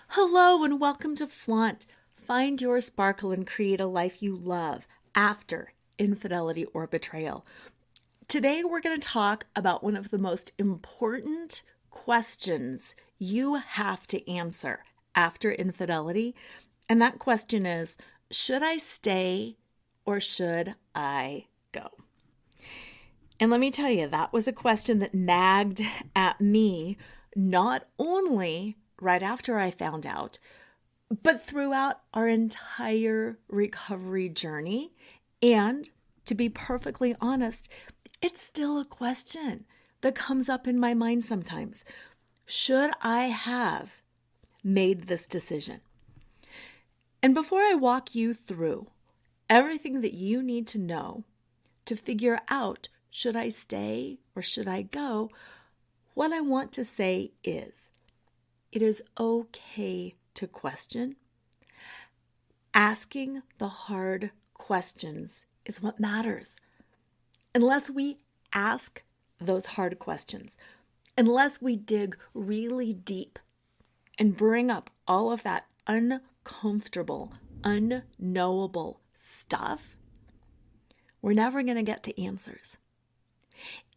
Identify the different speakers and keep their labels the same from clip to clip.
Speaker 1: Hello and welcome to Flaunt. Find your sparkle and create a life you love after infidelity or betrayal. Today we're going to talk about one of the most important questions you have to answer after infidelity. And that question is, should I stay or should I go? And let me tell you, that was a question that nagged at me not only right after I found out, but throughout our entire recovery journey. And to be perfectly honest, it's still a question that comes up in my mind sometimes. Should I have made this decision? And before I walk you through everything that you need to know to figure out, should I stay or should I go? What I want to say is, it is okay to question. Asking the hard questions is what matters. Unless we ask those hard questions, unless we dig really deep and bring up all of that uncomfortable, unknowable stuff, we're never going to get to answers.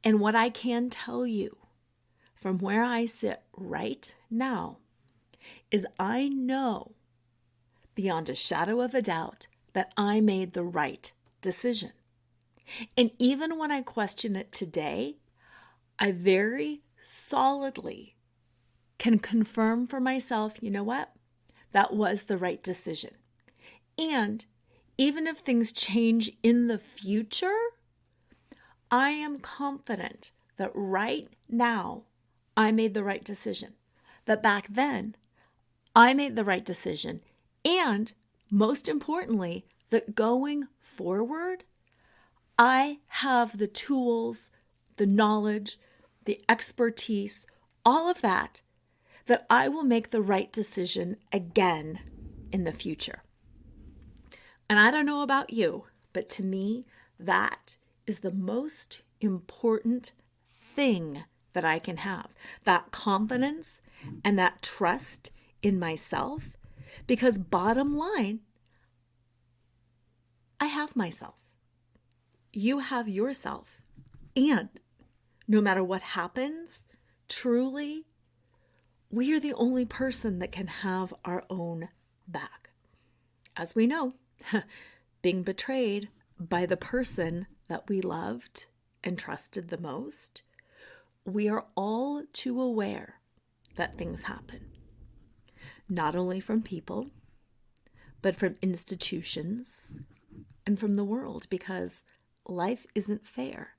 Speaker 1: And what I can tell you from where I sit right now is I know beyond a shadow of a doubt that I made the right decision. And even when I question it today, I very solidly can confirm for myself, you know what? That was the right decision. And even if things change in the future, I am confident that right now I made the right decision. That back then I made the right decision. And most importantly, that going forward, I have the tools, the knowledge, the expertise, all of that I will make the right decision again in the future. And I don't know about you, but to me, that is the most important thing that I can have. That confidence and that trust in myself. Because bottom line, I have myself. You have yourself. And no matter what happens, truly, we are the only person that can have our own back. As we know, being betrayed by the person that we loved and trusted the most, we are all too aware that things happen. Not only from people, but from institutions and from the world, because life isn't fair.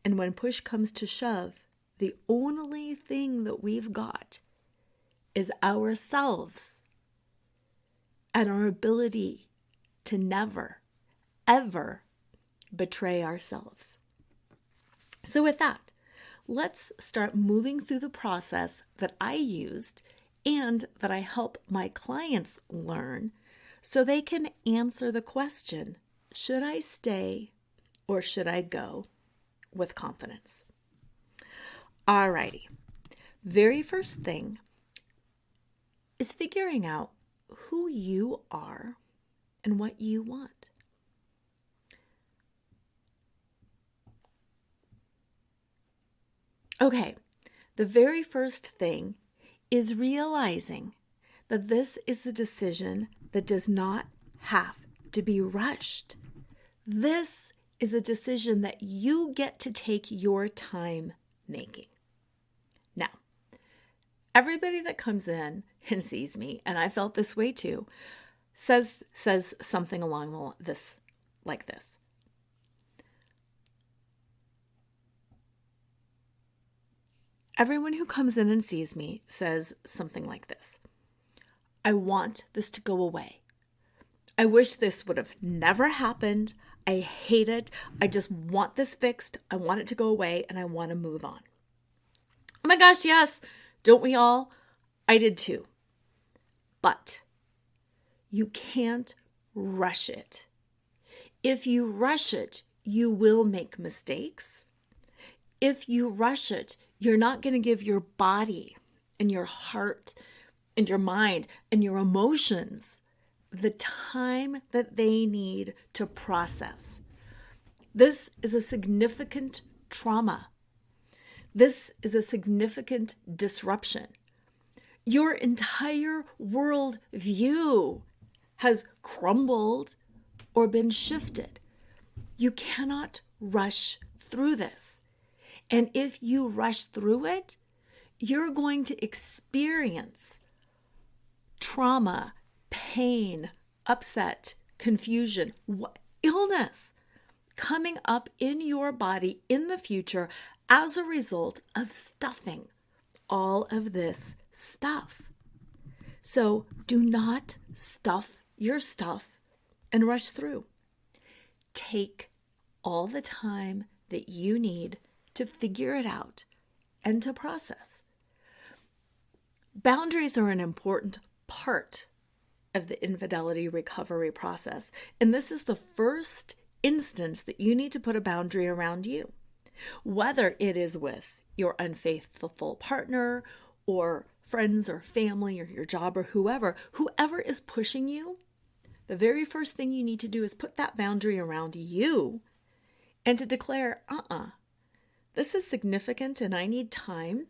Speaker 1: And when push comes to shove, the only thing that we've got is ourselves and our ability to never, ever betray ourselves. So with that, let's start moving through the process that I used and that I help my clients learn so they can answer the question, should I stay or should I go, with confidence. Alrighty. Very first thing is figuring out who you are and what you want. Okay, the very first thing is realizing that this is a decision that does not have to be rushed. This is a decision that you get to take your time making. Now, everybody that comes in and sees me, and I felt this way too, says something along this, like this. Everyone who comes in and sees me says something like this. I want this to go away. I wish this would have never happened. I hate it. I just want this fixed. I want it to go away and I want to move on. Oh my gosh, yes. Don't we all? I did too. But you can't rush it. If you rush it, you will make mistakes. If you rush it, you're not going to give your body and your heart and your mind and your emotions the time that they need to process. This is a significant trauma. This is a significant disruption. Your entire world view has crumbled or been shifted. You cannot rush through this. And if you rush through it, you're going to experience trauma, pain, upset, confusion, illness coming up in your body in the future as a result of stuffing all of this stuff. So do not stuff your stuff and rush through. Take all the time that you need to figure it out and to process. Boundaries are an important part of the infidelity recovery process. And this is the first instance that you need to put a boundary around you. Whether it is with your unfaithful partner or friends or family or your job or whoever is pushing you, the very first thing you need to do is put that boundary around you and to declare, this is significant and I need time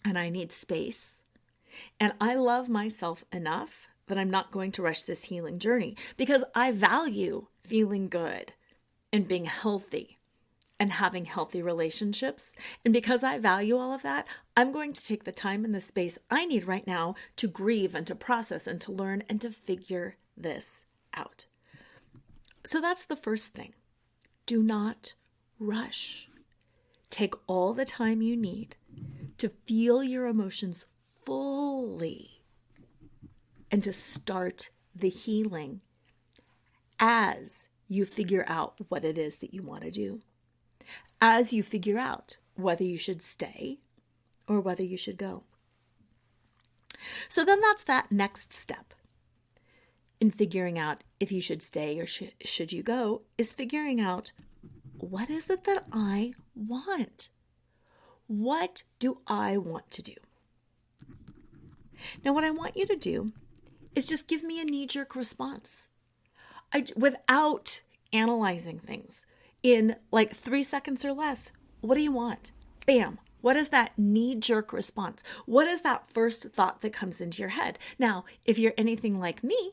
Speaker 1: and I need space. And I love myself enough that I'm not going to rush this healing journey because I value feeling good and being healthy and having healthy relationships. And because I value all of that, I'm going to take the time and the space I need right now to grieve and to process and to learn and to figure this out. So that's the first thing. Do not rush. Take all the time you need to feel your emotions fully and to start the healing as you figure out what it is that you want to do. As you figure out whether you should stay or whether you should go. So then that's that next step in figuring out if you should stay or should you go, is figuring out, what is it that I want? What do I want to do? Now, what I want you to do is just give me a knee-jerk response. Without analyzing things in like 3 seconds or less. What do you want? Bam. What is that knee-jerk response? What is that first thought that comes into your head? Now, if you're anything like me,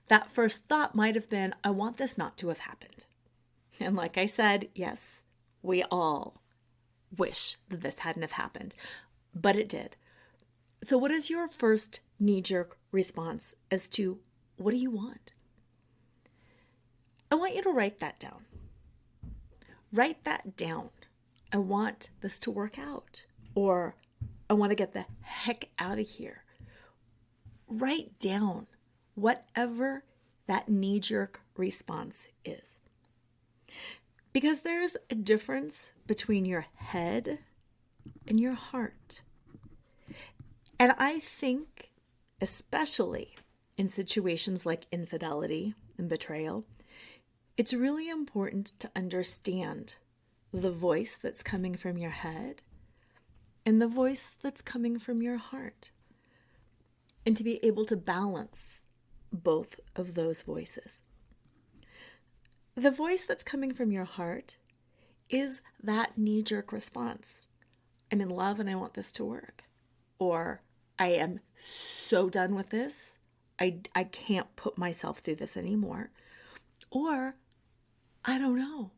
Speaker 1: that first thought might have been, I want this not to have happened. And like I said, yes, we all wish that this hadn't have happened, but it did. So what is your first knee-jerk response as to what do you want? I want you to write that down. Write that down. I want this to work out, or I want to get the heck out of here. Write down whatever that knee-jerk response is. Because there's a difference between your head and your heart. And I think, especially in situations like infidelity and betrayal, it's really important to understand the voice that's coming from your head and the voice that's coming from your heart, and to be able to balance both of those voices. The voice that's coming from your heart is that knee-jerk response. I'm in love and I want this to work. Or I am so done with this. I can't put myself through this anymore. Or I don't know.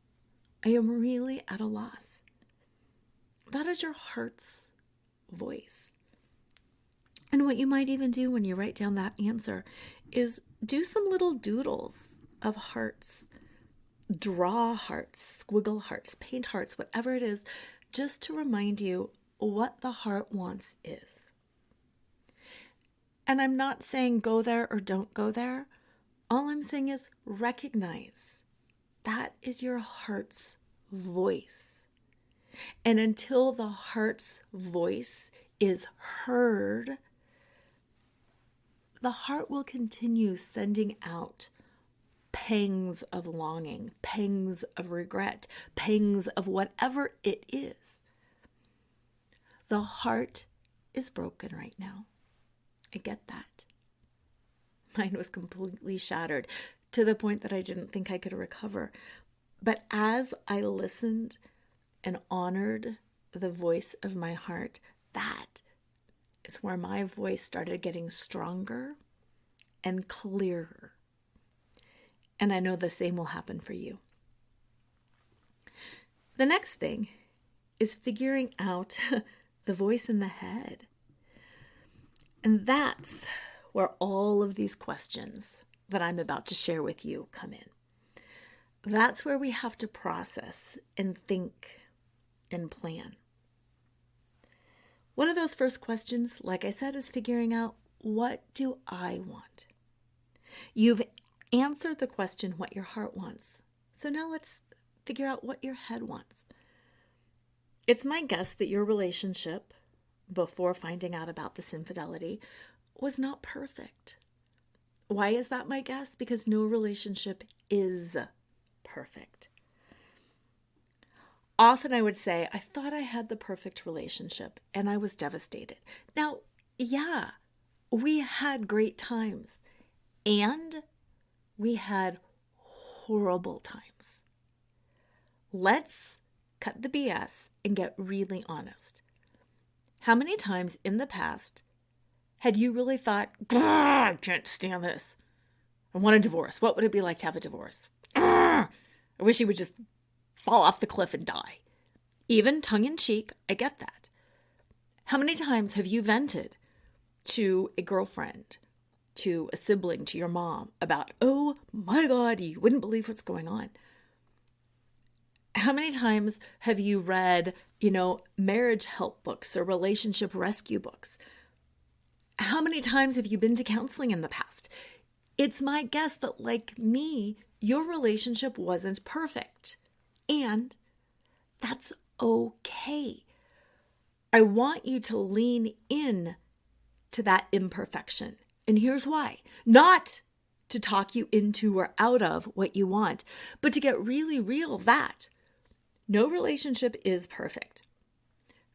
Speaker 1: I am really at a loss. That is your heart's voice. And what you might even do when you write down that answer is do some little doodles of hearts. Draw hearts, squiggle hearts, paint hearts, whatever it is, just to remind you what the heart wants is. And I'm not saying go there or don't go there. All I'm saying is recognize that is your heart's voice. And until the heart's voice is heard, the heart will continue sending out pangs of longing, pangs of regret, pangs of whatever it is. The heart is broken right now. I get that. Mine was completely shattered to the point that I didn't think I could recover. But as I listened and honored the voice of my heart, that is where my voice started getting stronger and clearer. And I know the same will happen for you. The next thing is figuring out the voice in the head. And that's where all of these questions that I'm about to share with you come in. That's where we have to process and think and plan. One of those first questions, like I said, is figuring out, what do I want? You've answered the question, what your heart wants. So now let's figure out what your head wants. It's my guess that your relationship, before finding out about this infidelity, was not perfect. Why is that my guess? Because no relationship is perfect. Often I would say, I thought I had the perfect relationship and I was devastated. Now, yeah, we had great times and we had horrible times. Let's cut the BS and get really honest. How many times in the past had you really thought, I can't stand this. I want a divorce. What would it be like to have a divorce? I wish he would just fall off the cliff and die. Even tongue-in-cheek, I get that. How many times have you vented to a girlfriend, to a sibling, to your mom about, oh my God, you wouldn't believe what's going on? How many times have you read, marriage help books or relationship rescue books? How many times have you been to counseling in the past? It's my guess that, like me, your relationship wasn't perfect. And that's okay. I want you to lean in to that imperfection. And here's why. Not to talk you into or out of what you want, but to get really real that no relationship is perfect.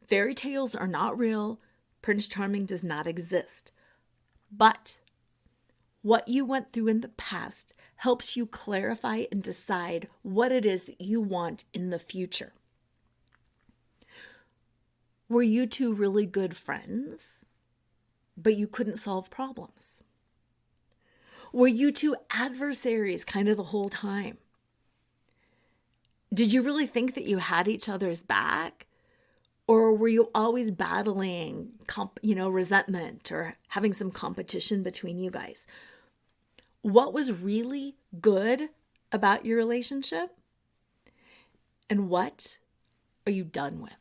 Speaker 1: Fairy tales are not real. Prince Charming does not exist. But what you went through in the past helps you clarify and decide what it is that you want in the future. Were you two really good friends, but you couldn't solve problems? Were you two adversaries kind of the whole time? Did you really think that you had each other's back? Or were you always battling, resentment or having some competition between you guys? What was really good about your relationship? And what are you done with?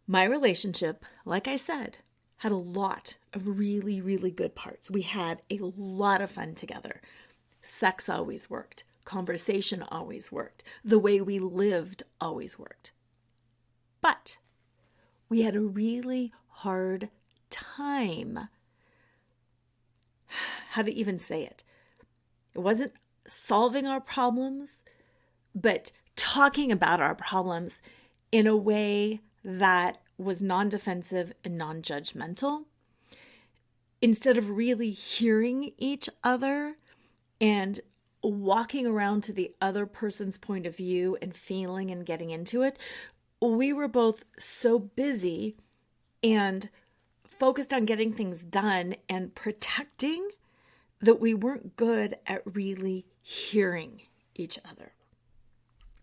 Speaker 1: My relationship, like I said, had a lot of really, really good parts. We had a lot of fun together. Sex always worked. Conversation always worked. The way we lived always worked. But we had a really hard time. How to even say it? It wasn't solving our problems, but talking about our problems in a way that was non-defensive and non-judgmental. Instead of really hearing each other and walking around to the other person's point of view and feeling and getting into it, we were both so busy and focused on getting things done and protecting that we weren't good at really hearing each other.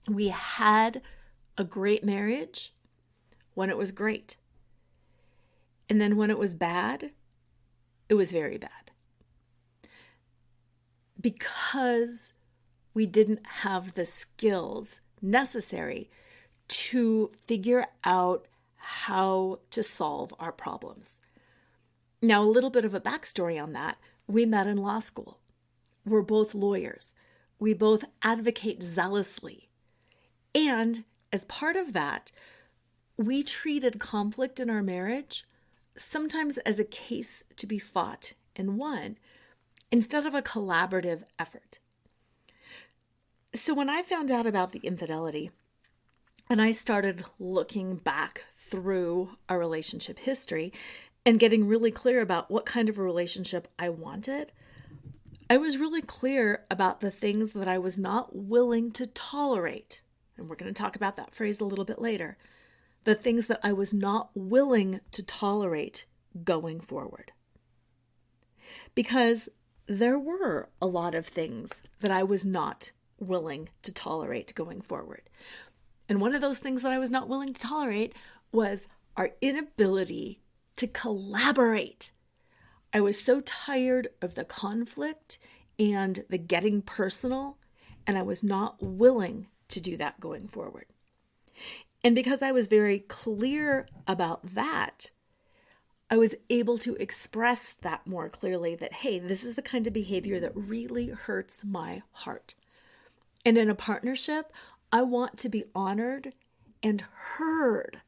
Speaker 1: We had a great marriage when it was great. And then when it was bad, it was very bad. Because we didn't have the skills necessary to figure out how to solve our problems. Now, a little bit of a backstory on that. We met in law school. We're both lawyers. We both advocate zealously. And as part of that, we treated conflict in our marriage sometimes as a case to be fought and won, instead of a collaborative effort. So when I found out about the infidelity, and I started looking back through our relationship history and getting really clear about what kind of a relationship I wanted, I was really clear about the things that I was not willing to tolerate. And we're going to talk about that phrase a little bit later. The things that I was not willing to tolerate going forward. Because there were a lot of things that I was not willing to tolerate going forward. And one of those things that I was not willing to tolerate was our inability to collaborate. I was so tired of the conflict and the getting personal, and I was not willing to do that going forward. And because I was very clear about that, I was able to express that more clearly that, hey, this is the kind of behavior that really hurts my heart. And in a partnership, I want to be honored and heard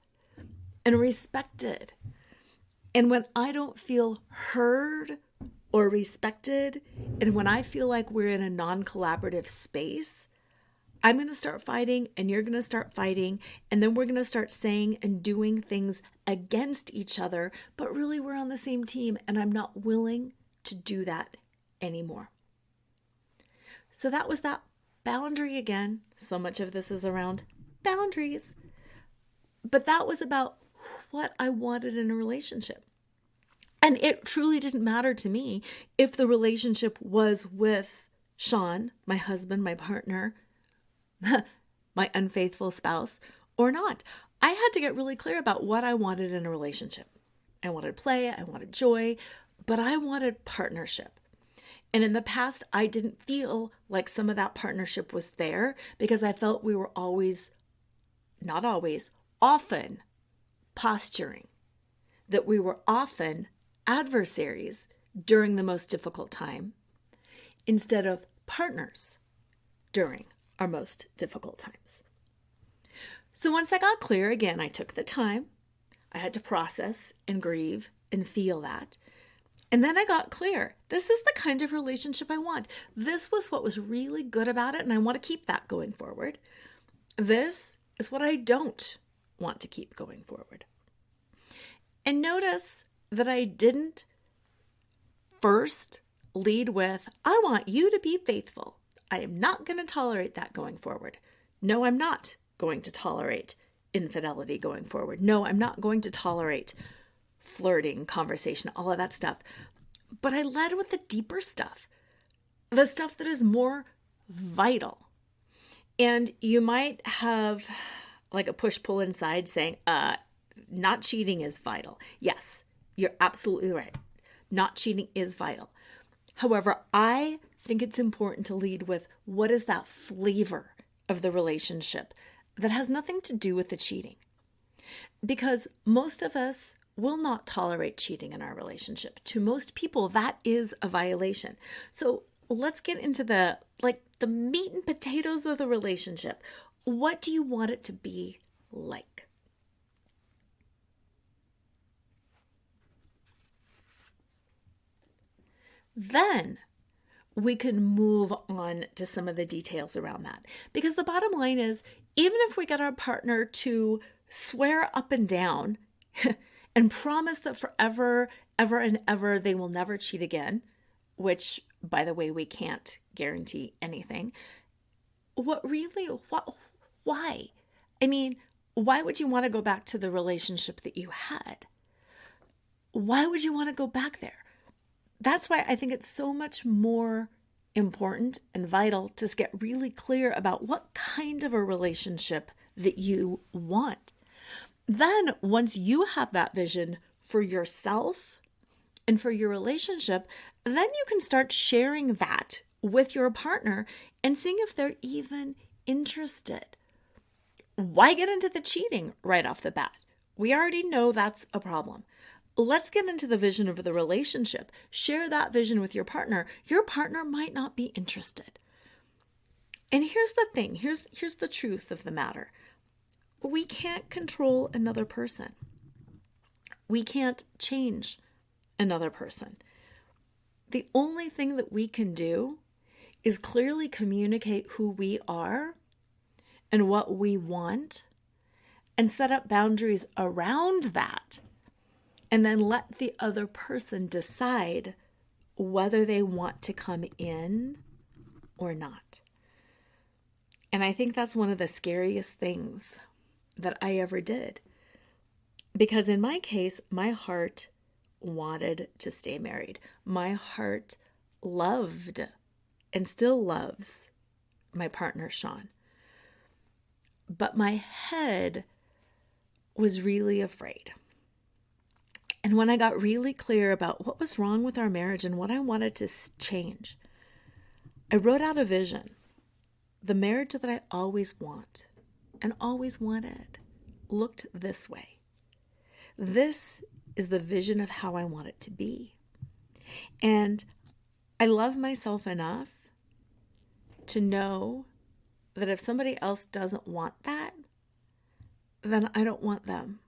Speaker 1: and respected. And when I don't feel heard or respected, and when I feel like we're in a non-collaborative space, I'm going to start fighting and you're going to start fighting, and then we're going to start saying and doing things against each other, but really we're on the same team, and I'm not willing to do that anymore. So that was that boundary again. So much of this is around boundaries, but that was about what I wanted in a relationship. And it truly didn't matter to me if the relationship was with Sean, my husband, my partner, my unfaithful spouse, or not. I had to get really clear about what I wanted in a relationship. I wanted play, I wanted joy, but I wanted partnership. And in the past, I didn't feel like some of that partnership was there because I felt we were always, not always, often posturing, that we were often adversaries during the most difficult time instead of partners during our most difficult times. So once I got clear, again, I took the time. I had to process and grieve and feel that. And then I got clear. This is the kind of relationship I want. This was what was really good about it, and I want to keep that going forward. This is what I don't want to keep going forward. And notice that I didn't first lead with, I want you to be faithful. I am not going to tolerate that going forward. No, I'm not going to tolerate infidelity going forward. No, I'm not going to tolerate flirting, conversation, all of that stuff. But I led with the deeper stuff, the stuff that is more vital. And you might have like a push-pull inside saying, not cheating is vital. Yes, you're absolutely right. Not cheating is vital. However, I think it's important to lead with what is that flavor of the relationship that has nothing to do with the cheating. Because most of us will not tolerate cheating in our relationship. To most people, that is a violation. So let's get into the meat and potatoes of the relationship. What do you want it to be like? Then we can move on to some of the details around that. Because the bottom line is, even if we get our partner to swear up and down and promise that forever, ever and ever, they will never cheat again, which, by the way, we can't guarantee anything. Why? I mean, why would you want to go back to the relationship that you had? Why would you want to go back there? That's why I think it's so much more important and vital to get really clear about what kind of a relationship that you want. Then once you have that vision for yourself and for your relationship, then you can start sharing that with your partner and seeing if they're even interested. Why get into the cheating right off the bat? We already know that's a problem. Let's get into the vision of the relationship. Share that vision with your partner. Your partner might not be interested. And here's the thing. Here's the truth of the matter. We can't control another person. We can't change another person. The only thing that we can do is clearly communicate who we are and what we want and set up boundaries around that, and then let the other person decide whether they want to come in or not. And I think that's one of the scariest things that I ever did. Because in my case, my heart wanted to stay married. My heart loved and still loves my partner, Sean. But my head was really afraid. And when I got really clear about what was wrong with our marriage and what I wanted to change, I wrote out a vision. The marriage that I always want and always wanted looked this way. This is the vision of how I want it to be. And I love myself enough to know that if somebody else doesn't want that, then I don't want them.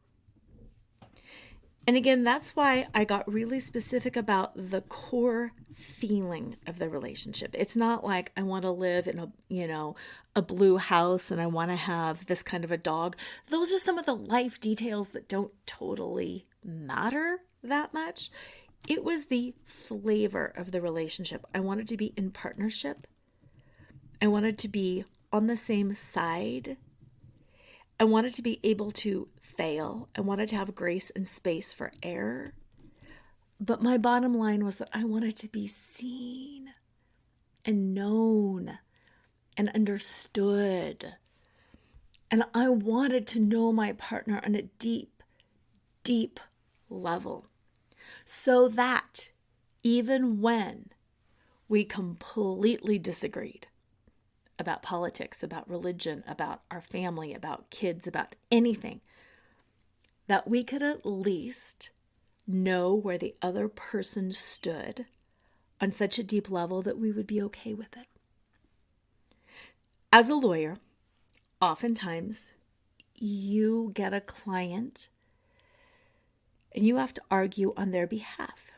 Speaker 1: And again, that's why I got really specific about the core feeling of the relationship. It's not like I want to live in a blue house and I want to have this kind of a dog. Those are some of the life details that don't totally matter that much. It was the flavor of the relationship. I wanted to be in partnership. I wanted to be on the same side. I wanted to be able to fail. I wanted to have grace and space for error. But my bottom line was that I wanted to be seen and known and understood. And I wanted to know my partner on a deep, deep level, so that even when we completely disagreed about politics, about religion, about our family, about kids, about anything, that we could at least know where the other person stood on such a deep level that we would be okay with it. As a lawyer, oftentimes you get a client and you have to argue on their behalf,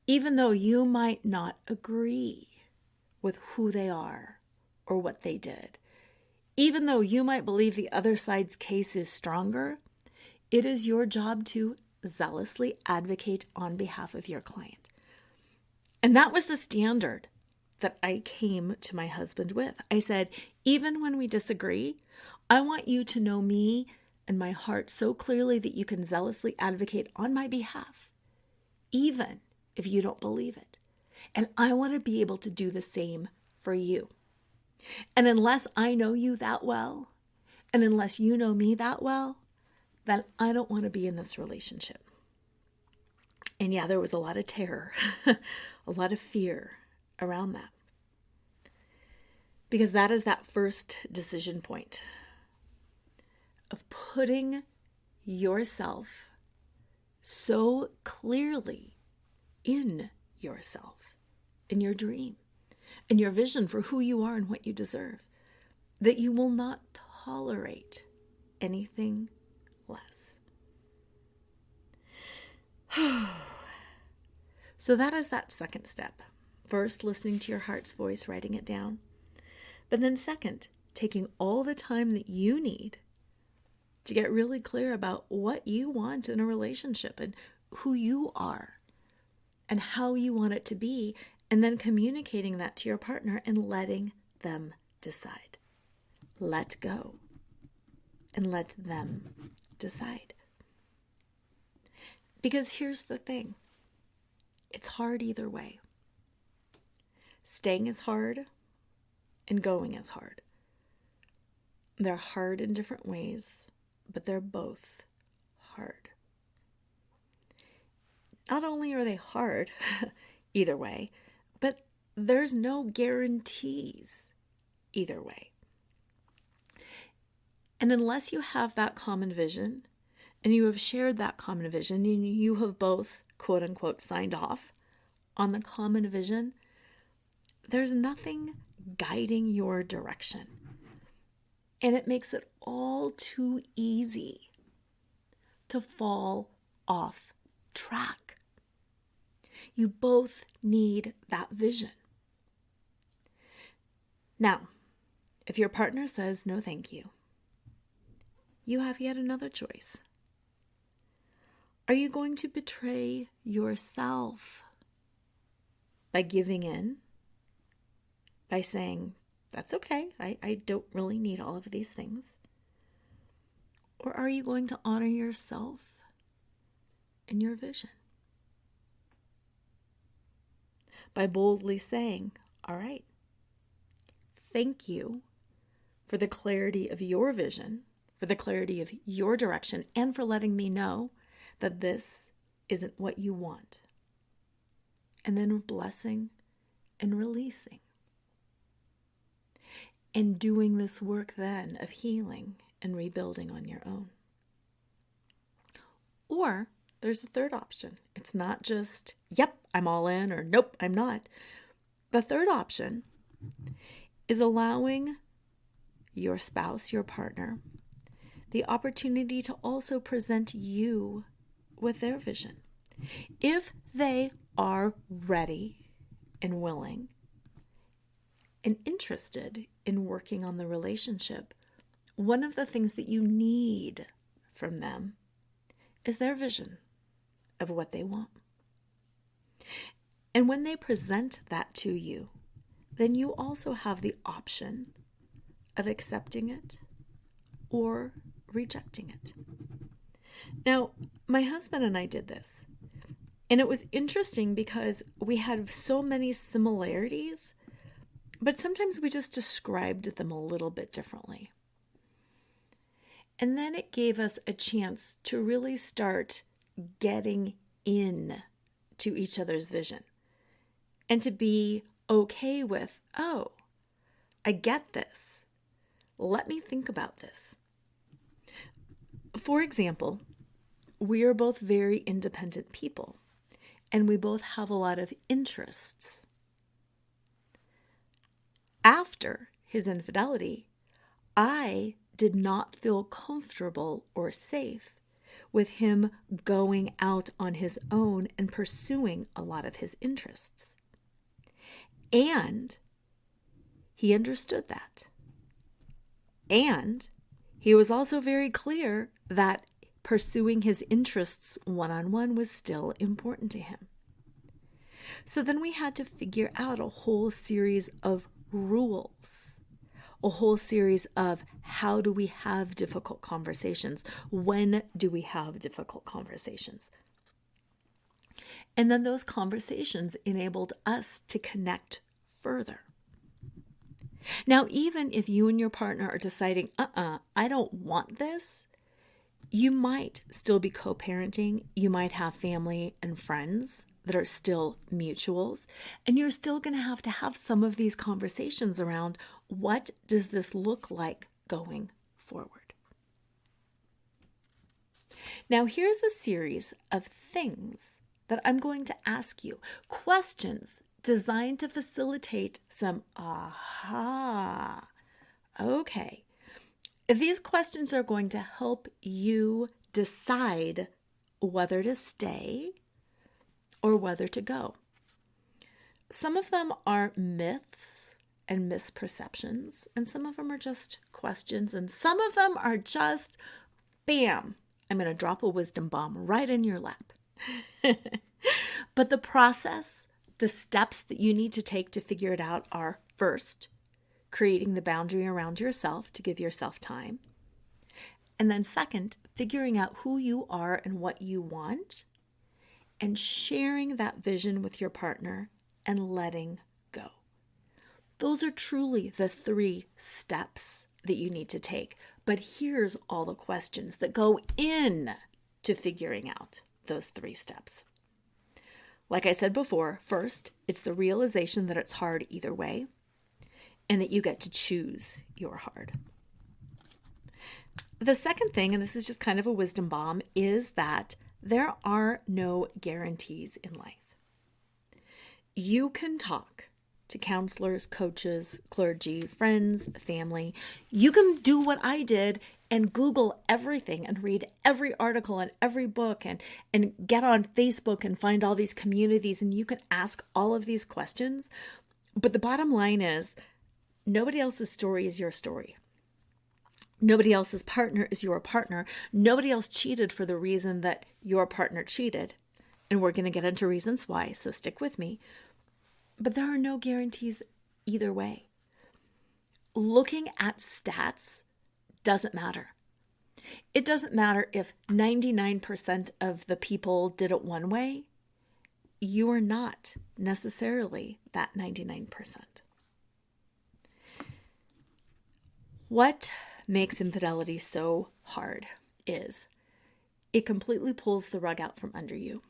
Speaker 1: even though you might not agree with who they are or what they did. Even though you might believe the other side's case is stronger, it is your job to zealously advocate on behalf of your client. And that was the standard that I came to my husband with. I said, even when we disagree, I want you to know me and my heart so clearly that you can zealously advocate on my behalf, even if you don't believe it. And I want to be able to do the same for you. And unless I know you that well, and unless you know me that well, then I don't want to be in this relationship. And yeah, there was a lot of terror, a lot of fear around that. Because that is that first decision point of putting yourself so clearly in yourself, in your dream, in your vision for who you are and what you deserve, that you will not tolerate anything less. So that is that second step. First, listening to your heart's voice, writing it down. But then second, taking all the time that you need to get really clear about what you want in a relationship and who you are and how you want it to be, and then communicating that to your partner and letting them decide. Let go and let them decide. Because here's the thing. It's hard either way. Staying is hard and going is hard. They're hard in different ways, but they're both hard. Not only are they hard either way, but there's no guarantees either way. And unless you have that common vision, and you have shared that common vision, and you have both, quote unquote, signed off on the common vision, there's nothing guiding your direction. And it makes it all too easy to fall off track. You both need that vision. Now, if your partner says no thank you, you have yet another choice. Are you going to betray yourself by giving in, by saying, that's okay, I don't really need all of these things? Or are you going to honor yourself and your vision by boldly saying, all right, thank you for the clarity of your vision, for the clarity of your direction, and for letting me know that this isn't what you want. And then blessing and releasing. And doing this work then of healing and rebuilding on your own. Or there's a third option. It's not just, yep, I'm all in, or nope, I'm not. The third option is allowing your spouse, your partner, the opportunity to also present you with their vision. If they are ready and willing and interested in working on the relationship, one of the things that you need from them is their vision of what they want. And when they present that to you, then you also have the option of accepting it or rejecting it. Now, my husband and I did this, and it was interesting because we had so many similarities, but sometimes we just described them a little bit differently. And then it gave us a chance to really start getting in to each other's vision and to be okay with, oh, I get this. Let me think about this. For example, we are both very independent people, and we both have a lot of interests. After his infidelity, I did not feel comfortable or safe with him going out on his own and pursuing a lot of his interests. And he understood that. And he was also very clear that pursuing his interests one-on-one was still important to him. So then we had to figure out a whole series of rules, a whole series of how do we have difficult conversations? When do we have difficult conversations? And then those conversations enabled us to connect further. Now, even if you and your partner are deciding, I don't want this, you might still be co-parenting. You might have family and friends that are still mutuals, and you're still going to have some of these conversations around what does this look like going forward. Now, here's a series of things that I'm going to ask you, questions designed to facilitate some okay. These questions are going to help you decide whether to stay or whether to go. Some of them are myths and misperceptions, and some of them are just questions, and some of them are just, bam, I'm going to drop a wisdom bomb right in your lap. But the process, the steps that you need to take to figure it out are, first, creating the boundary around yourself to give yourself time. And then second, figuring out who you are and what you want, and sharing that vision with your partner and letting go. Those are truly the 3 steps that you need to take. But here's all the questions that go in to figuring out those 3 steps. Like I said before, first, it's the realization that it's hard either way and that you get to choose your hard. The second thing, and this is just kind of a wisdom bomb, is that there are no guarantees in life. You can talk to counselors, coaches, clergy, friends, family. You can do what I did and Google everything and read every article and every book and get on Facebook and find all these communities, and you can ask all of these questions. But the bottom line is, nobody else's story is your story. Nobody else's partner is your partner. Nobody else cheated for the reason that your partner cheated. And we're going to get into reasons why, so stick with me. But there are no guarantees either way. Looking at stats doesn't matter. It doesn't matter if 99% of the people did it one way. You are not necessarily that 99%. What makes infidelity so hard is it completely pulls the rug out from under you.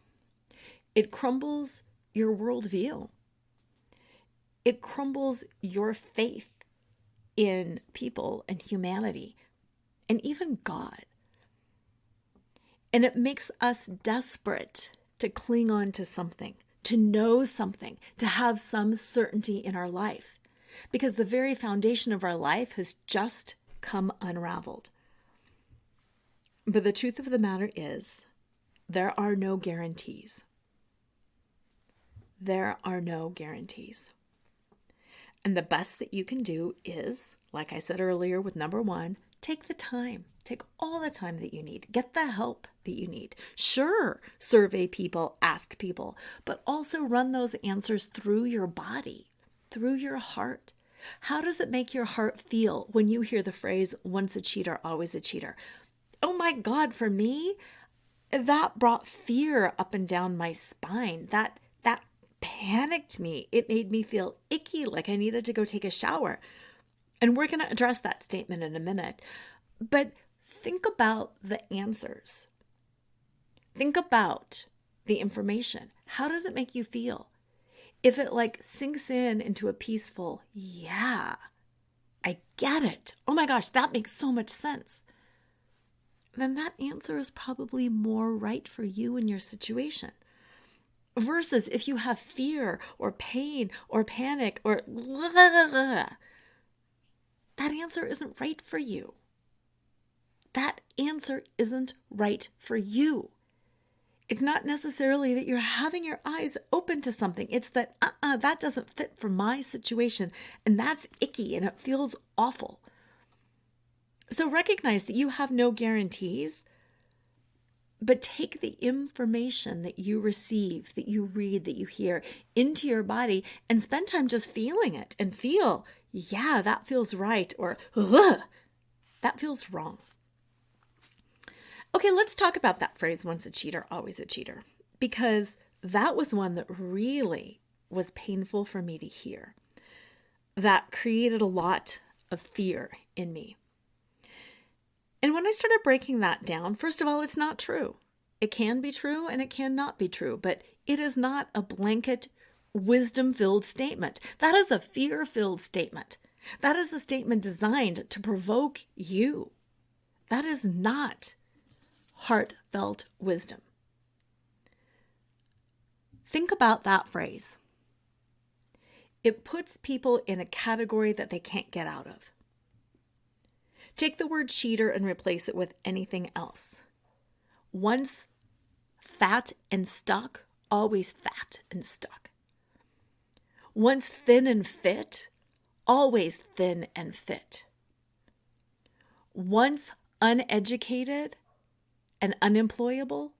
Speaker 1: It crumbles your worldview. It crumbles your faith in people and humanity and even God. And it makes us desperate to cling on to something, to know something, to have some certainty in our life, because the very foundation of our life has just come unraveled. But the truth of the matter is, there are no guarantees. There are no guarantees. And the best that you can do is, like I said earlier with number one, take the time. Take all the time that you need. Get the help that you need. Sure, survey people, ask people, but also run those answers through your body, through your heart. How does it make your heart feel when you hear the phrase, once a cheater, always a cheater? Oh my God, for me, that brought fear up and down my spine. That panicked me. It made me feel icky, like I needed to go take a shower. And we're going to address that statement in a minute. But think about the answers. Think about the information. How does it make you feel? If it sinks in into a peaceful, yeah, I get it. Oh my gosh, that makes so much sense. Then that answer is probably more right for you and your situation. Versus if you have fear or pain or panic or that answer isn't right for you. That answer isn't right for you. It's not necessarily that you're having your eyes open to something. It's that, that doesn't fit for my situation. And that's icky and it feels awful. So recognize that you have no guarantees, but take the information that you receive, that you read, that you hear into your body and spend time just feeling it and feel, yeah, that feels right, or that feels wrong. Okay, let's talk about that phrase, once a cheater, always a cheater, because that was one that really was painful for me to hear. That created a lot of fear in me. And when I started breaking that down, first of all, it's not true. It can be true and it cannot be true, but it is not a blanket wisdom-filled statement. That is a fear-filled statement. That is a statement designed to provoke you. That is not heartfelt wisdom. Think about that phrase. It puts people in a category that they can't get out of. Take the word cheater and replace it with anything else. Once fat and stuck, always fat and stuck. Once thin and fit, always thin and fit. Once uneducated and unemployable,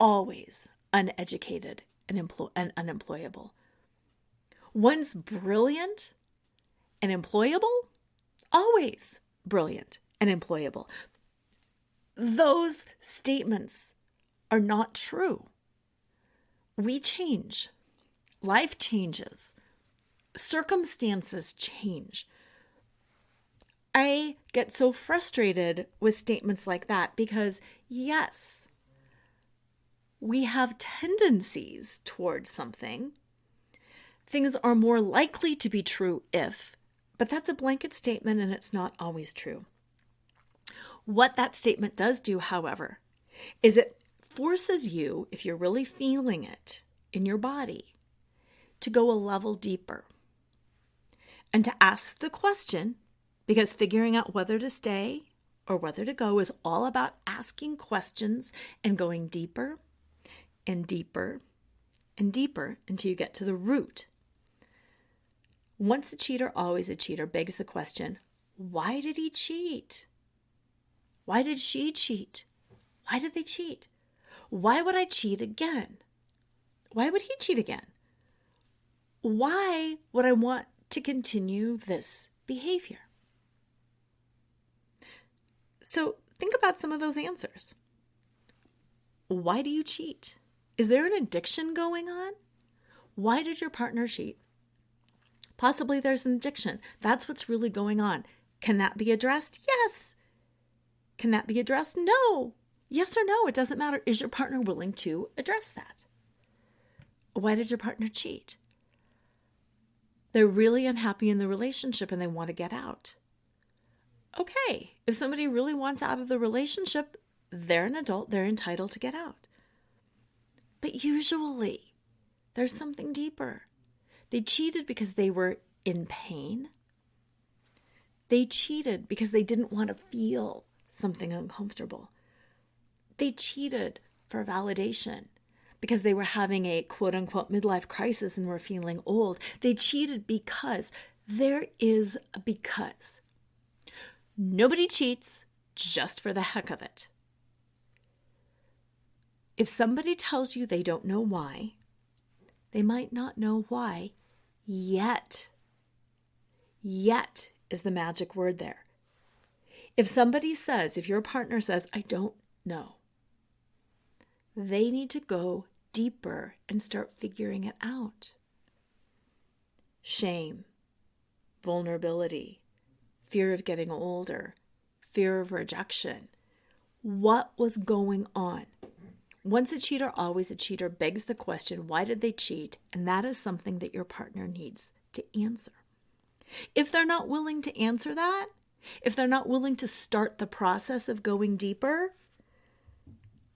Speaker 1: always uneducated and unemployable. Once brilliant and employable, always brilliant and employable. Those statements are not true. We change. Life changes. Circumstances change. I get so frustrated with statements like that because, yes, we have tendencies towards something. Things are more likely to be true if, but that's a blanket statement and it's not always true. What that statement does do, however, is it forces you, if you're really feeling it in your body, to go a level deeper and to ask the question, because figuring out whether to stay or whether to go is all about asking questions and going deeper and deeper and deeper until you get to the root. Once a cheater, always a cheater begs the question, why did he cheat? Why did she cheat? Why did they cheat? Why would I cheat again? Why would he cheat again? Why would I want to continue this behavior? So think about some of those answers. Why do you cheat? Is there an addiction going on? Why did your partner cheat? Possibly there's an addiction. That's what's really going on. Can that be addressed? Yes. Can that be addressed? No. Yes or no, it doesn't matter. Is your partner willing to address that? Why did your partner cheat? They're really unhappy in the relationship and they want to get out. Okay, if somebody really wants out of the relationship, they're an adult, they're entitled to get out. But usually, there's something deeper. They cheated because they were in pain. They cheated because they didn't want to feel something uncomfortable. They cheated for validation because they were having a quote-unquote midlife crisis and were feeling old. They cheated because there is a because. Nobody cheats just for the heck of it. If somebody tells you they don't know why, they might not know why yet. Yet is the magic word there. If somebody says, if your partner says, I don't know, they need to go deeper and start figuring it out. Shame, vulnerability, fear of getting older, fear of rejection. What was going on? Once a cheater, always a cheater begs the question, why did they cheat? And that is something that your partner needs to answer. If they're not willing to answer that, if they're not willing to start the process of going deeper,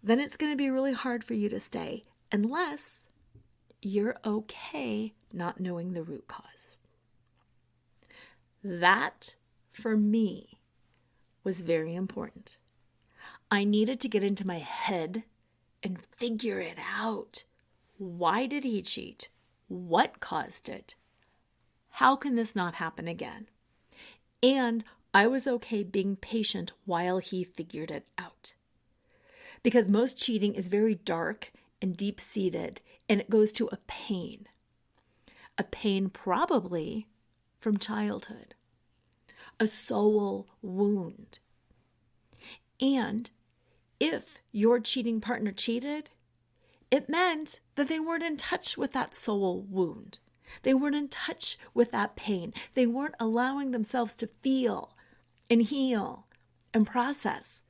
Speaker 1: then it's going to be really hard for you to stay unless you're okay not knowing the root cause. That, for me, was very important. I needed to get into my head and figure it out. Why did he cheat? What caused it? How can this not happen again? And I was okay being patient while he figured it out. Because most cheating is very dark and deep-seated, and it goes to a pain. A pain probably from childhood. A soul wound. And if your cheating partner cheated, it meant that they weren't in touch with that soul wound. They weren't in touch with that pain. They weren't allowing themselves to feel and heal and process.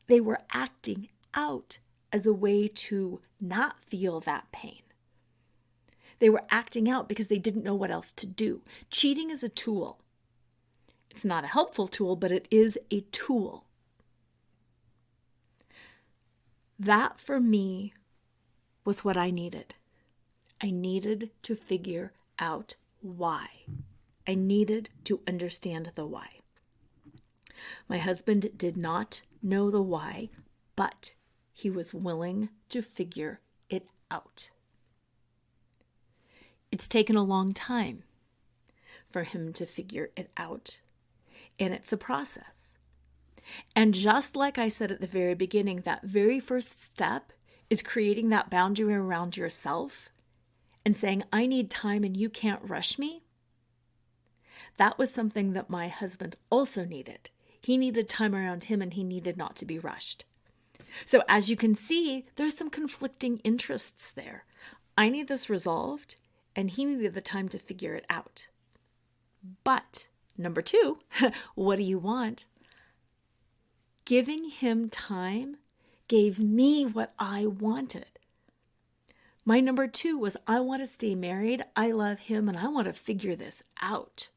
Speaker 1: They were acting out as a way to not feel that pain. They were acting out because they didn't know what else to do. Cheating is a tool. It's not a helpful tool, but it is a tool. That, for me, was what I needed. I needed to figure out why. I needed to understand the why. My husband did not know the why, but he was willing to figure it out. It's taken a long time for him to figure it out, and it's a process. And just like I said at the very beginning, that very first step is creating that boundary around yourself and saying, I need time and you can't rush me. That was something that my husband also needed. He needed time around him and he needed not to be rushed. So as you can see, there's some conflicting interests there. I need this resolved and he needed the time to figure it out. But number 2, what do you want? Giving him time gave me what I wanted. My number 2 was, I want to stay married, I love him, and I want to figure this out.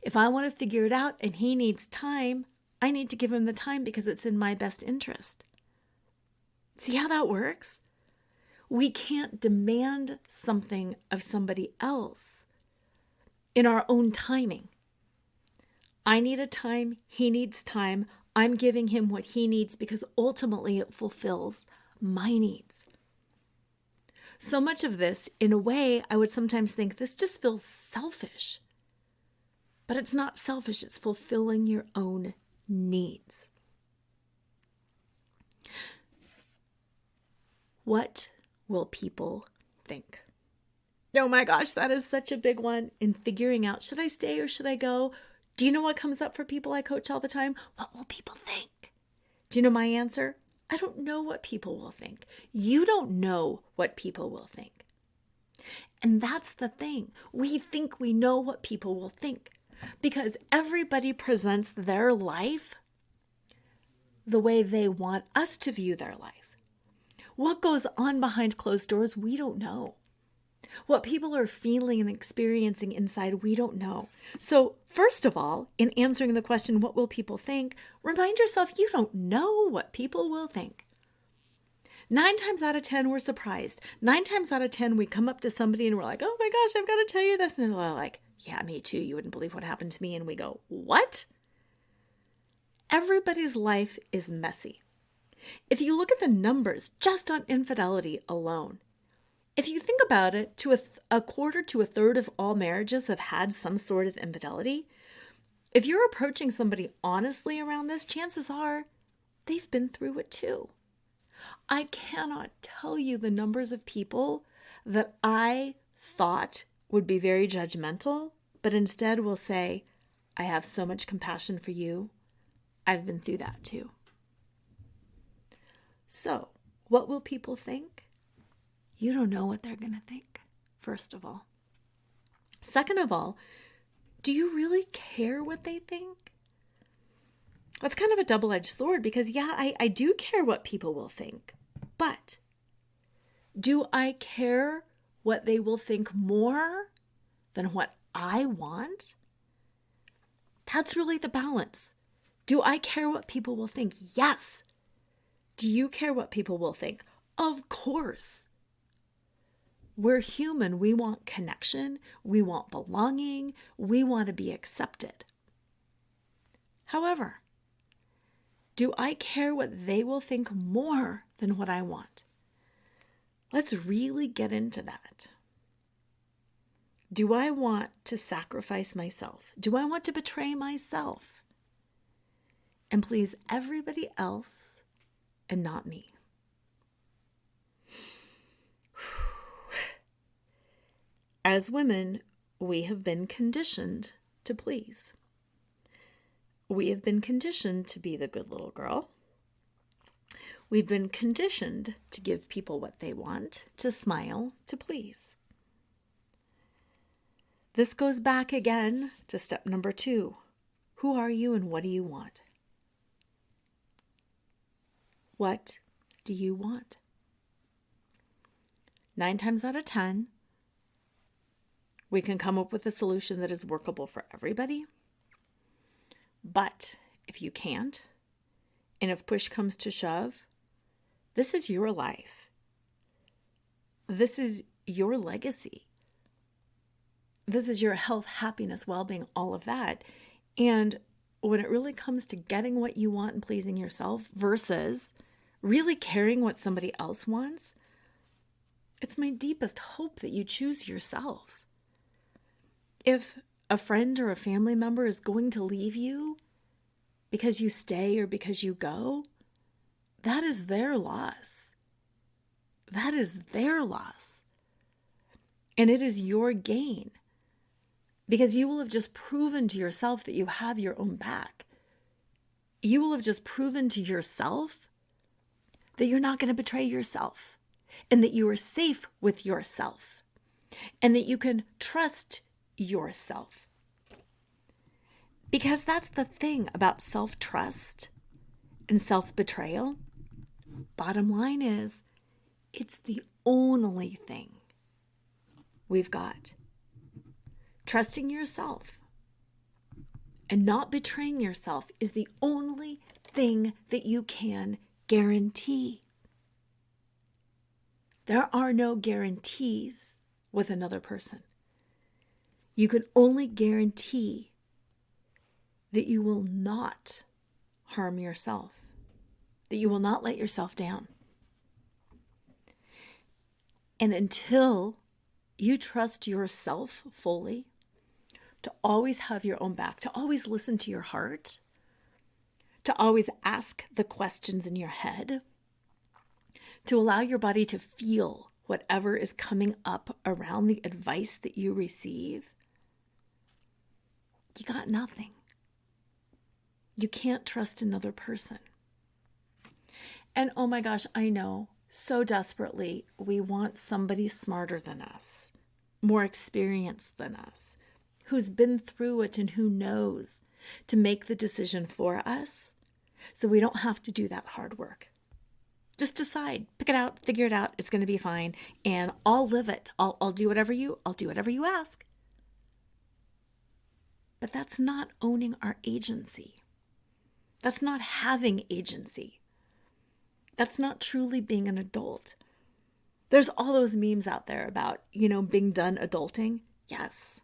Speaker 1: If I want to figure it out and he needs time, I need to give him the time because it's in my best interest. See how that works? We can't demand something of somebody else in our own timing. I need a time, he needs time. I'm giving him what he needs because ultimately it fulfills my needs. So much of this, in a way, I would sometimes think this just feels selfish. But it's not selfish, it's fulfilling your own needs. What will people think? Oh my gosh, that is such a big one in figuring out, should I stay or should I go? Do you know what comes up for people I coach all the time? What will people think? Do you know my answer? I don't know what people will think. You don't know what people will think. And that's the thing. We think we know what people will think because everybody presents their life the way they want us to view their life. What goes on behind closed doors, we don't know. What people are feeling and experiencing inside, we don't know. So first of all, in answering the question, what will people think? Remind yourself you don't know what people will think. 9 times out of 10, we're surprised. 9 times out of 10, we come up to somebody and we're like, oh my gosh, I've got to tell you this. And they're like, yeah, me too. You wouldn't believe what happened to me. And we go, what? Everybody's life is messy. If you look at the numbers just on infidelity alone, if you think about it, to a quarter to a third of all marriages have had some sort of infidelity. If you're approaching somebody honestly around this, chances are they've been through it too. I cannot tell you the numbers of people that I thought would be very judgmental, but instead will say, I have so much compassion for you. I've been through that too. So, what will people think? You don't know what they're going to think, first of all. Second of all, do you really care what they think? That's kind of a double-edged sword because, yeah, I do care what people will think. But do I care what they will think more than what I want? That's really the balance. Do I care what people will think? Yes. Do you care what people will think? Of course. We're human. We want connection. We want belonging. We want to be accepted. However, do I care what they will think more than what I want? Let's really get into that. Do I want to sacrifice myself? Do I want to betray myself and please everybody else and not me? As women, we have been conditioned to please. We have been conditioned to be the good little girl. We've been conditioned to give people what they want, to smile, to please. This goes back again to step number 2. Who are you and what do you want? What do you want? 9 times out of 10, we can come up with a solution that is workable for everybody. But if you can't, and if push comes to shove, this is your life. This is your legacy. This is your health, happiness, well-being, all of that. And when it really comes to getting what you want and pleasing yourself versus really caring what somebody else wants, it's my deepest hope that you choose yourself. If a friend or a family member is going to leave you because you stay or because you go, that is their loss. That is their loss. And it is your gain because you will have just proven to yourself that you have your own back. You will have just proven to yourself that you're not going to betray yourself and that you are safe with yourself and that you can trust yourself. Because that's the thing about self-trust and self-betrayal. Bottom line is, it's the only thing we've got. Trusting yourself and not betraying yourself is the only thing that you can guarantee. There are no guarantees with another person. You can only guarantee that you will not harm yourself, that you will not let yourself down. And until you trust yourself fully, to always have your own back, to always listen to your heart, to always ask the questions in your head, to allow your body to feel whatever is coming up around the advice that you receive, you got nothing. You can't trust another person. And oh my gosh, I know so desperately we want somebody smarter than us, more experienced than us, who's been through it and who knows to make the decision for us so we don't have to do that hard work. Just decide, pick it out, figure it out. It's going to be fine. And I'll live it. I'll do whatever you ask. But that's not owning our agency. That's not having agency. That's not truly being an adult. There's all those memes out there about, being done adulting. Yes.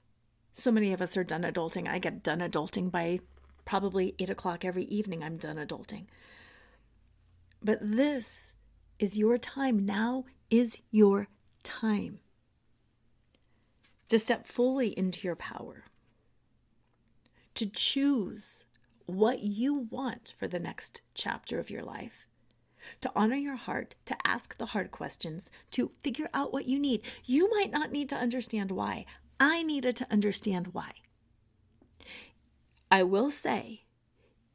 Speaker 1: So many of us are done adulting. I get done adulting by probably 8 o'clock every evening. I'm done adulting. But this is your time. Now is your time to step fully into your power, to choose what you want for the next chapter of your life, to honor your heart, to ask the hard questions, to figure out what you need. You might not need to understand why. I needed to understand why. I will say,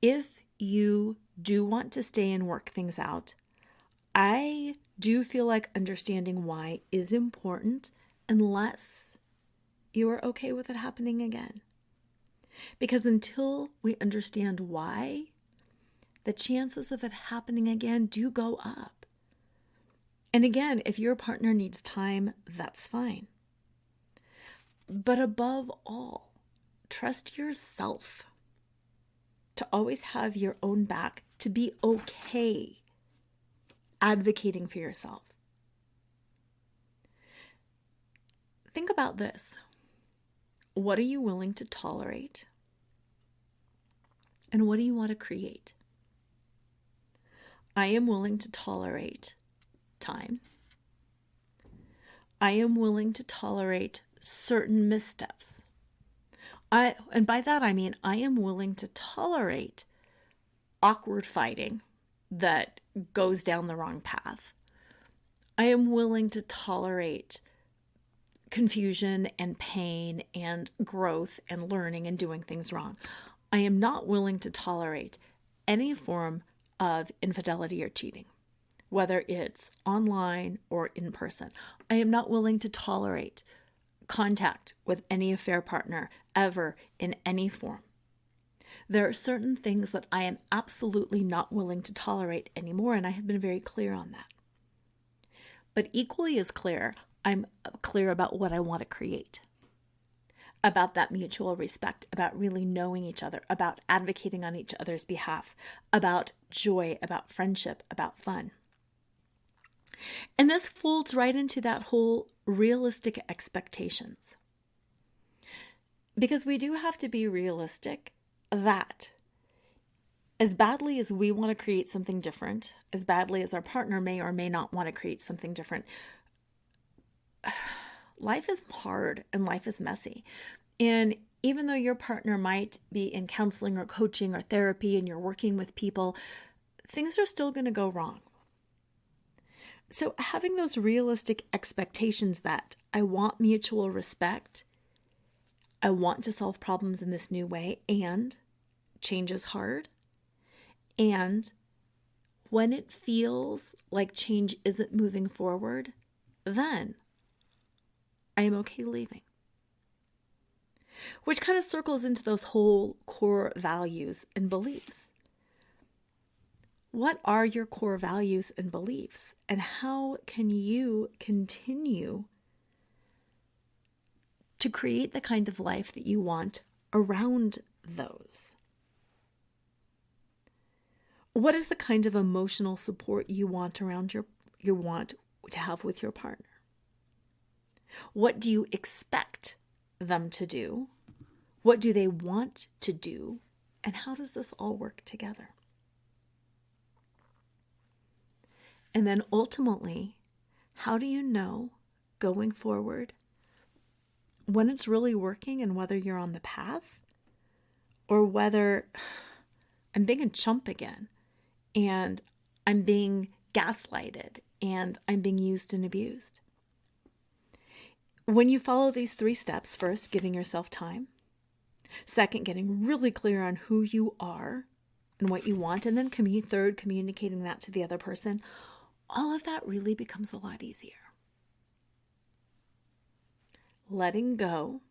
Speaker 1: if you do want to stay and work things out, I do feel like understanding why is important unless you are okay with it happening again. Because until we understand why, the chances of it happening again do go up. And again, if your partner needs time, that's fine. But above all, trust yourself to always have your own back, to be okay advocating for yourself. Think about this. What are you willing to tolerate? And what do you want to create? I am willing to tolerate time. I am willing to tolerate certain missteps. And by that I mean I am willing to tolerate awkward fighting that goes down the wrong path. I am willing to tolerate confusion and pain and growth and learning and doing things wrong. I am not willing to tolerate any form of infidelity or cheating, whether it's online or in person. I am not willing to tolerate contact with any affair partner ever in any form. There are certain things that I am absolutely not willing to tolerate anymore, and I have been very clear on that. But equally as clear, I'm clear about what I want to create, about that mutual respect, about really knowing each other, about advocating on each other's behalf, about joy, about friendship, about fun. And this folds right into that whole realistic expectations. Because we do have to be realistic that as badly as we want to create something different, as badly as our partner may or may not want to create something different, life is hard and life is messy. And even though your partner might be in counseling or coaching or therapy and you're working with people, things are still going to go wrong. So having those realistic expectations that I want mutual respect, I want to solve problems in this new way, and change is hard. And when it feels like change isn't moving forward, then I am okay leaving. Which kind of circles into those whole core values and beliefs. What are your core values and beliefs? And how can you continue to create the kind of life that you want around those? What is the kind of emotional support you want around you want to have with your partner? What do you expect them to do? What do they want to do? And how does this all work together? And then ultimately, how do you know going forward when it's really working and whether you're on the path or whether I'm being a chump again and I'm being gaslighted and I'm being used and abused. When you follow these 3 steps, first, giving yourself time. Second, getting really clear on who you are and what you want. And then third, communicating that to the other person. All of that really becomes a lot easier. Letting go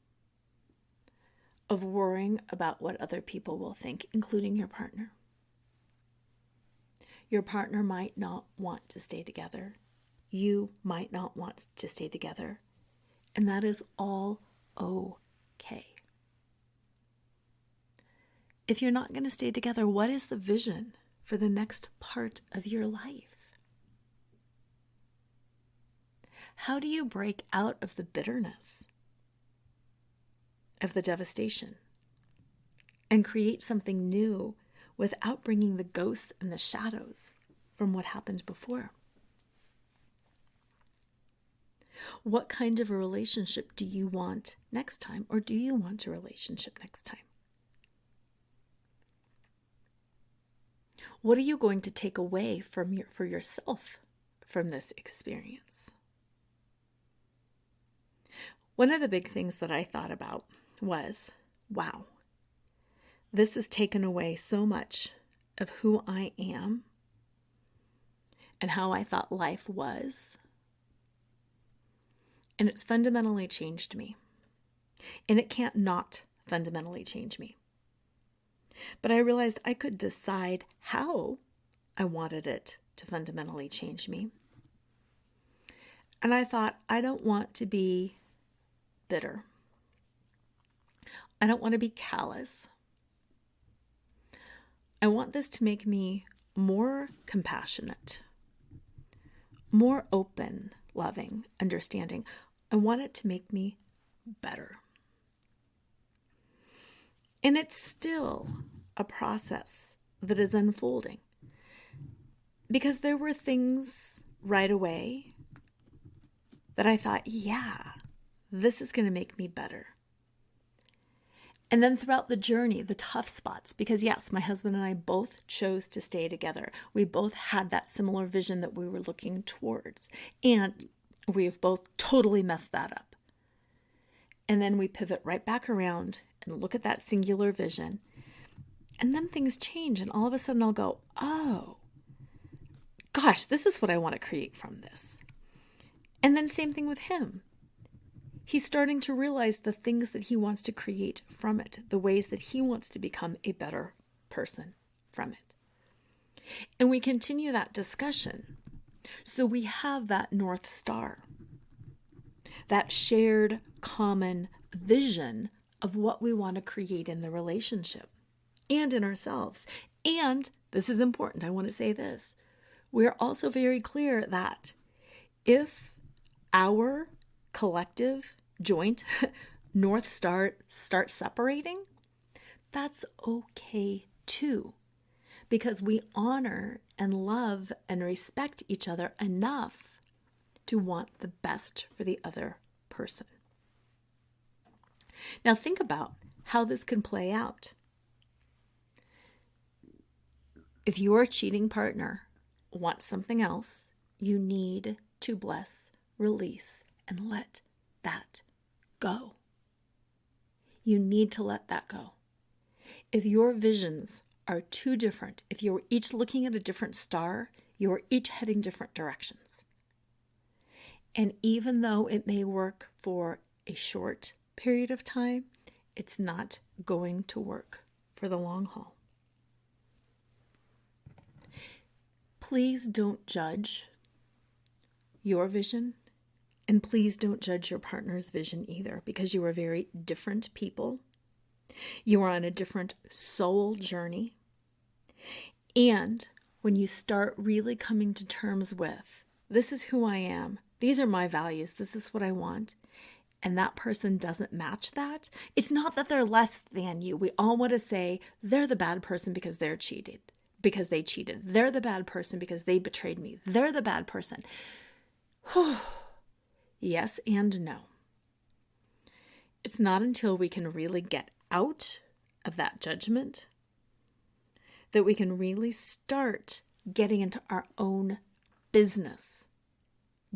Speaker 1: of worrying about what other people will think, including your partner. Your partner might not want to stay together. You might not want to stay together. And that is all okay. If you're not going to stay together, what is the vision for the next part of your life? How do you break out of the bitterness, of the devastation, and create something new without bringing the ghosts and the shadows from what happened before? What kind of a relationship do you want next time, or do you want a relationship next time? What are you going to take away for yourself from this experience? One of the big things that I thought about was, wow, this has taken away so much of who I am and how I thought life was. And it's fundamentally changed me. And it can't not fundamentally change me. But I realized I could decide how I wanted it to fundamentally change me. And I thought, I don't want to be bitter. I don't want to be callous. I want this to make me more compassionate, more open, loving, understanding. I want it to make me better. And it's still a process that is unfolding, because there were things right away that I thought, yeah, this is going to make me better. And then throughout the journey, the tough spots, because yes, my husband and I both chose to stay together. We both had that similar vision that we were looking towards. And we've both totally messed that up. And then we pivot right back around and look at that singular vision. And then things change. And all of a sudden I'll go, oh, gosh, this is what I want to create from this. And then same thing with him. He's starting to realize the things that he wants to create from it, the ways that he wants to become a better person from it. And we continue that discussion. So we have that North Star, that shared common vision of what we want to create in the relationship and in ourselves. And this is important. I want to say this. We're also very clear that if our collective joint North Star starts separating, that's okay too, because we honor and love and respect each other enough to want the best for the other person. Now think about how this can play out. If your cheating partner wants something else, you need to bless, release, and let that go. You need to let that go. If your visions are too different, if you're each looking at a different star, you're each heading different directions. And even though it may work for a short period of time, it's not going to work for the long haul. Please don't judge your vision, and please don't judge your partner's vision either, because you are very different people. You are on a different soul journey. And when you start really coming to terms with, this is who I am, these are my values, this is what I want, and that person doesn't match that, it's not that they're less than you. We all want to say they're the bad person because they cheated. They're the bad person because they betrayed me. They're the bad person. Yes and no. It's not until we can really get out of that judgment that we can really start getting into our own business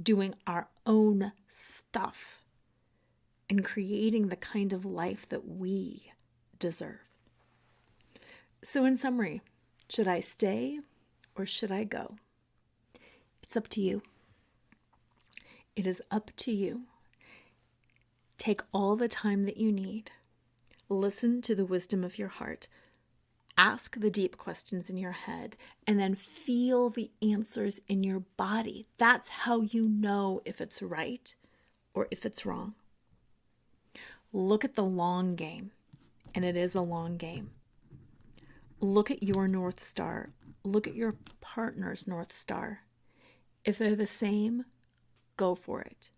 Speaker 1: doing our own stuff, and creating the kind of life that we deserve. So in summary, should I stay or should I go? It's up to you. It is up to you. Take all the time that you need. Listen to the wisdom of your heart. Ask the deep questions in your head, and then feel the answers in your body. That's how you know if it's right or if it's wrong. Look at the long game, and it is a long game. Look at your North Star. Look at your partner's North Star. If they're the same, go for it.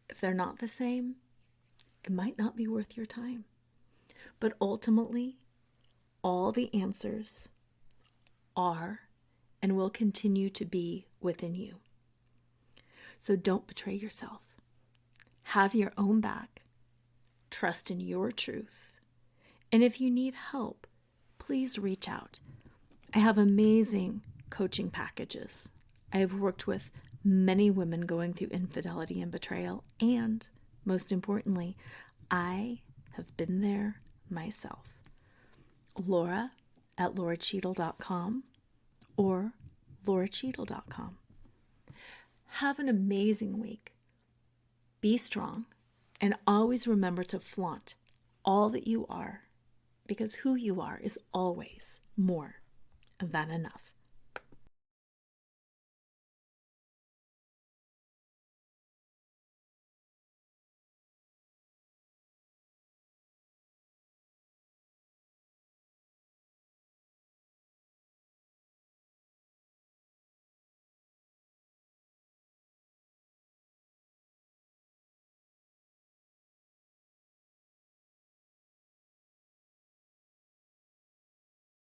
Speaker 1: If they're not the same, it might not be worth your time. But ultimately, all the answers are and will continue to be within you. So don't betray yourself. Have your own back. Trust in your truth. And if you need help, please reach out. I have amazing coaching packages. I have worked with many women going through infidelity and betrayal, and most importantly, I have been there myself. Laura@lauracheadle.com or lauracheadle.com. Have an amazing week. Be strong, and always remember to flaunt all that you are, because who you are is always more than enough.